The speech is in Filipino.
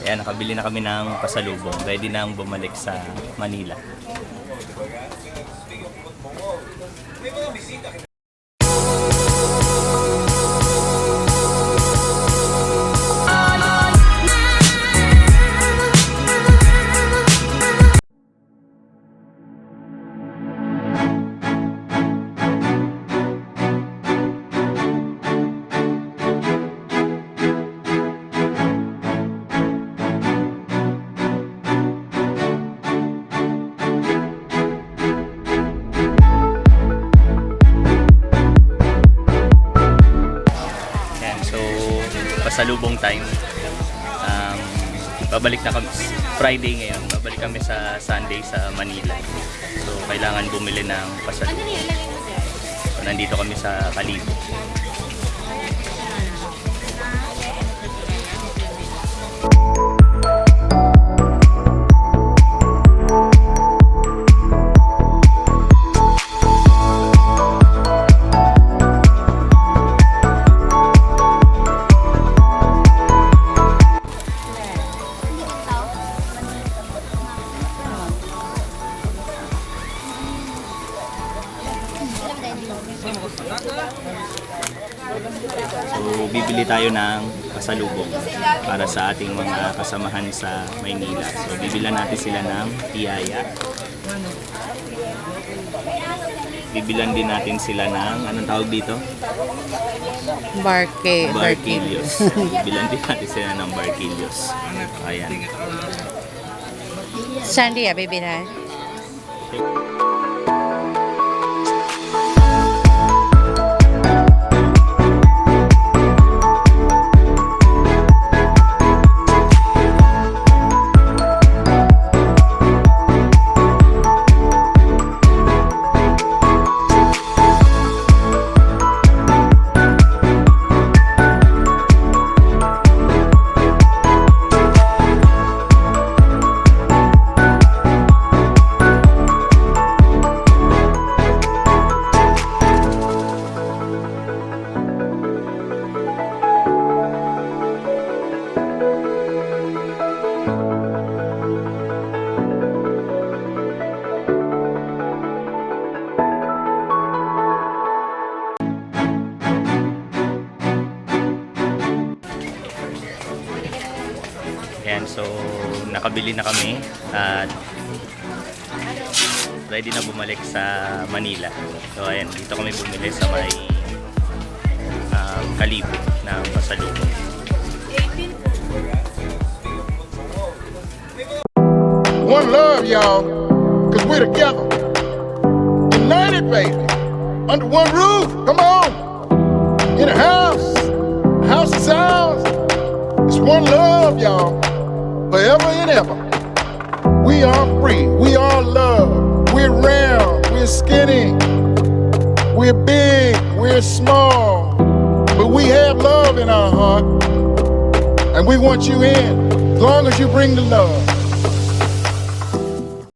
Kaya nakabili na kami ng pasalubong. Ready na ang bumalik sa Manila. Pasalubong time. Babalik na kami Friday ngayon. Babalik kami sa Sunday sa Manila. So kailangan bumili ng pasalubong. So, nandito kami sa Kalibo. So, bibili tayo ng pasalubong para sa ating mga kasamahan sa Maynila. So, bibilan natin sila ng tiyaya. Bibilan din natin sila ng, anong tawag dito? Barquillos. Bibilan din natin sila ng barquillos. Ayan. Sandy, bibilan. Ayan, so nakabili na kami at ready na bumalik sa Manila. So ayan, dito kami bumili sa may Kalibo na pasalubong. One love, y'all, cause we're together, united, baby, under one roof. Come on, in a house is ours. It's one love, y'all, forever and ever. We are free, we are love. We're round, we're skinny, we're big, we're small, but we have love in our heart, and we want you in, as long as you bring the love.